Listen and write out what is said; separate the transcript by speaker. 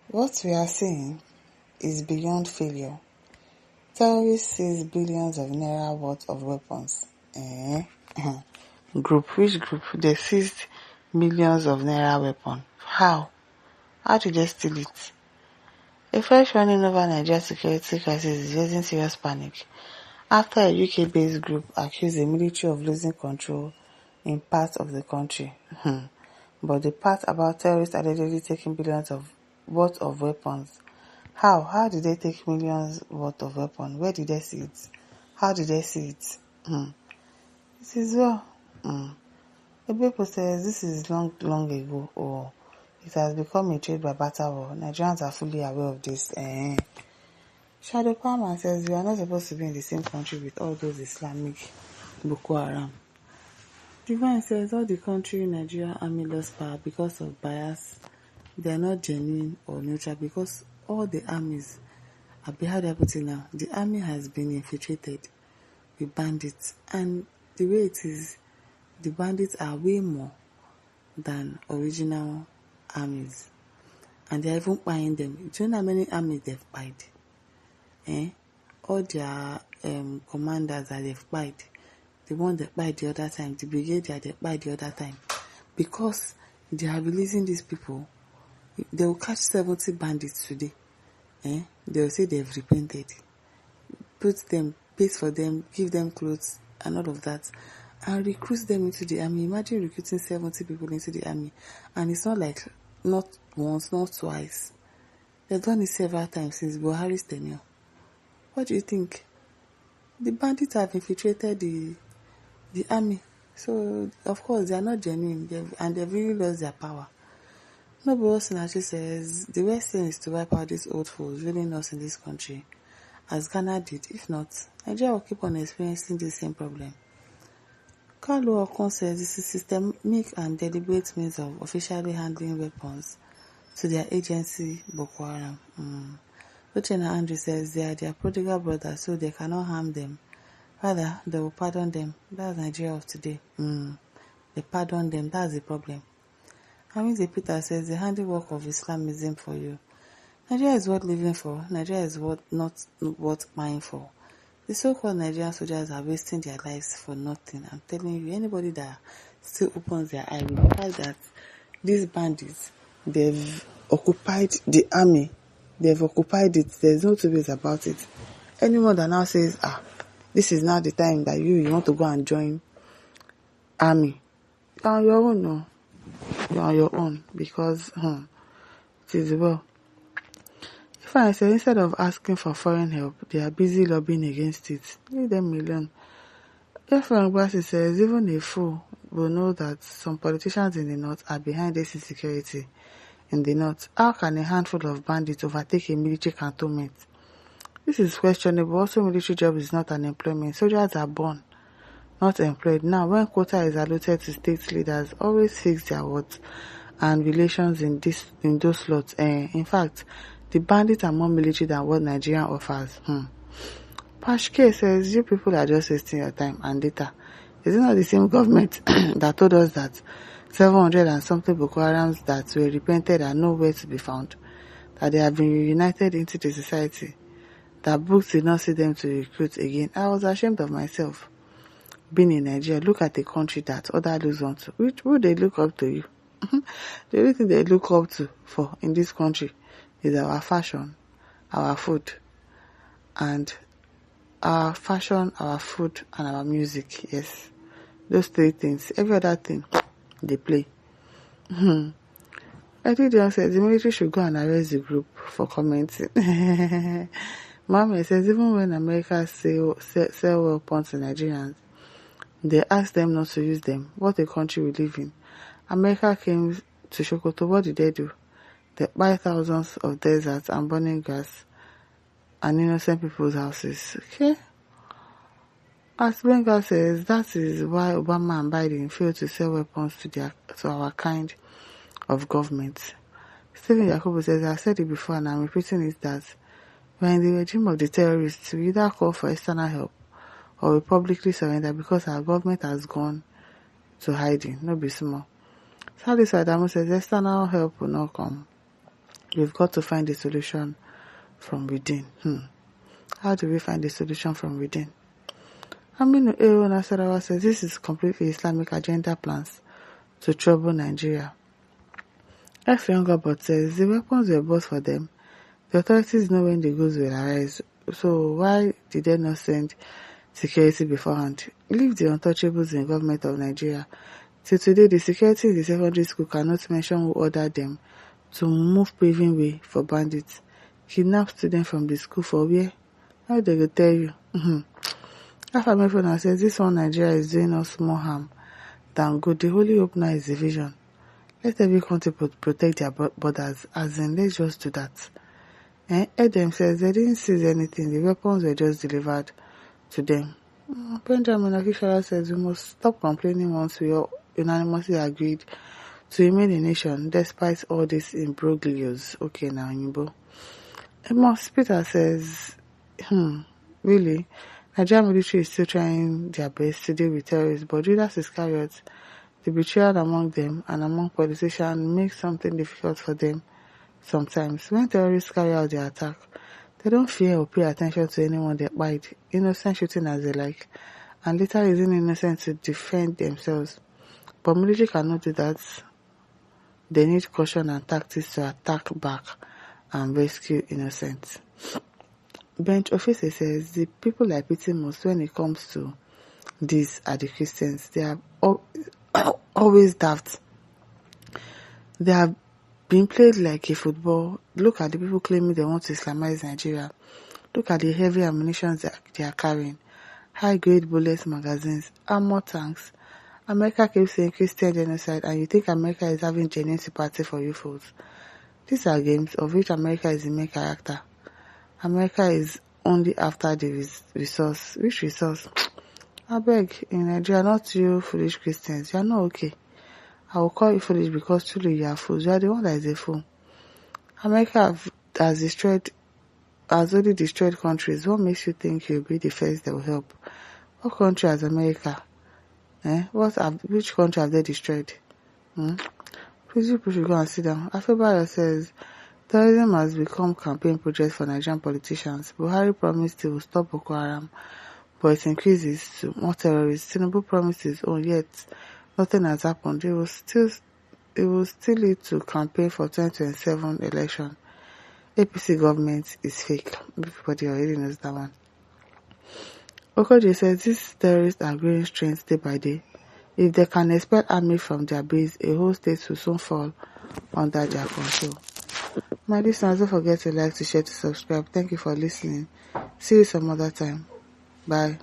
Speaker 1: What we are seeing is beyond failure. Terrorists seize billions of naira worth of weapons. Group, which group? They seized millions of naira weapons. How? How did they steal it? A fresh warning over Nigeria's security crisis is raising serious panic after a UK-based group accused the military of losing control in parts of the country. But the part about terrorists allegedly taking billions of worth of weapons. How? How did they take millions worth of weapons? Where did they see it? How did they see it? It is well. The people says this is long ago, or it has become a trade by barter war. Nigerians are fully aware of this. Shadow Palmer says we are not supposed to be in the same country with all those Islamic Boko Haram. Divine says all the country Nigeria army lost power because of bias. They are not genuine or neutral because all the armies are behind everything now. The army has been infiltrated with bandits, and the way it is, the bandits are way more than original armies, and they are even buying them. Do you know how many armies they've bought? All their commanders that they've bought, the one that buy the other time, the brigadier they buy the other time, because they are releasing these people. They will catch 70 bandits today. They will say they've repented, put them, pay for them, give them clothes and all of that, and recruit them into the army. Imagine recruiting 70 people into the army, and it's not like not once, not twice. They've done it several times since Buhari's tenure. What do you think? The bandits have infiltrated the army, so of course they are not genuine, and they've really lost their power. Noble Sinachi says the worst thing is to wipe out these old fools ruling us in this country, as Ghana did. If not, Nigeria will keep on experiencing the same problem. Carlo Okon says this is systemic and deliberate means of officially handling weapons to their agency, Boko Haram. Uchenna Andrew says they are their prodigal brothers, so they cannot harm them. Rather, they will pardon them. That's Nigeria of today. They pardon them. That's the problem. Hamize Peter says the handiwork of Islamism for you. Nigeria is worth living for. Nigeria is not worth buying for. The so-called Nigerian soldiers are wasting their lives for nothing. I'm telling you, anybody that still opens their eye with the fact that these bandits, they've occupied the army, they've occupied it, there's no two ways about it. Anyone that now says, this is now the time that you want to go and join army, you're on your own, no. You're on your own, because it is well. If I say instead of asking for foreign help, they are busy lobbying against it. Leave them alone. Frank Bassi says even a fool will know that some politicians in the north are behind this insecurity in the north. How can a handful of bandits overtake a military cantonment? This is questionable. Also, military job is not an employment. Soldiers are born, not employed. Now, when quota is allotted to state leaders, always fix their words and relations in those slots. In fact, the bandits are more military than what Nigeria offers. Pashke says, you people are just wasting your time and data. Is it not the same government that told us that 700 and something Boko Harams that were repented are nowhere to be found? That they have been reunited into the society? That books did not see them to recruit again? I was ashamed of myself. Being in Nigeria, look at the country that others lose on to. Which would they look up to you? The only thing they look up to for in this country is our fashion, our food, and our fashion, our food, and our music. Yes, those three things. Every other thing they play. I think John says the military should go and arrest the group for commenting. Mama says even when America sell weapons to Nigerians, they ask them not to use them. What a country we live in. America came to Sokoto. What did they do? They buy thousands of deserts and burning gas and innocent people's houses. Okay? As Benga says, that is why Obama and Biden failed to sell weapons to our kind of government. Stephen Yakubu says, I said it before and I'm repeating it, that we're in the regime of the terrorists. We either call for external help or we publicly surrender because our government has gone to hiding. No be small. Sadly, Sadamu says external help will not come. We've got to find a solution from within. How do we find a solution from within? Aminu Aaron Nasarawa says this is completely Islamic agenda plans to trouble Nigeria. F. Youngabot says the weapons were bought for them. The authorities know when the goods will arise. So why did they not send security beforehand? Leave the untouchables in government of Nigeria. Till today, the security in the secondary school cannot mention who ordered them to move paving way for bandits. Kidnap students from the school for where? How they will tell you? Afamefuna says this one Nigeria is doing us more harm than good. The holy hope now is division. Let every country protect their borders, as in let's just do that. Edem says they didn't seize anything, the weapons were just delivered to them. Benjamin Akishala says we must stop complaining once we all unanimously agreed to remain a nation despite all these imbroglios. Okay, now Nibo. Amos Peter says, really, Nigerian military is still trying their best to deal with terrorists, but Judas Iscariot, the betrayal among them and among politicians makes something difficult for them sometimes. When terrorists carry out their attack, they don't fear or pay attention to anyone they bite, innocent shooting as they like, and later using innocent to defend themselves. But military cannot do that. They need caution and tactics to attack back and rescue innocents. Bench officer says the people I pity most when it comes to these are the Christians. They are always daft. They have been played like a football. Look at the people claiming they want to Islamize Nigeria. Look at the heavy ammunition they are carrying. High-grade bullets, magazines, armor tanks. America keeps saying Christian genocide, and you think America is having genuine sympathy for you folks. These are games of which America is the main character. America is only after the resource. Which resource? I beg, in Nigeria, not you foolish Christians. You are not okay. I will call you foolish because truly you are fools. You are the one that is a fool. America has only destroyed countries. What makes you think you'll be the first that will help? What country has America? Which country have they destroyed? Please, you should go and sit down. Afebayo says, terrorism has become campaign project for Nigerian politicians. Buhari promised he will stop Boko Haram, but it increases to more terrorists. Tinubu promised his own, yet nothing has happened. It will still lead to campaign for 2027 election. APC government is fake. Everybody already knows that one. Okoje says these terrorists are growing strength day by day. If they can expel army from their base, a whole state will soon fall under their control. My listeners, don't forget to like, to share, to subscribe. Thank you for listening. See you some other time. Bye.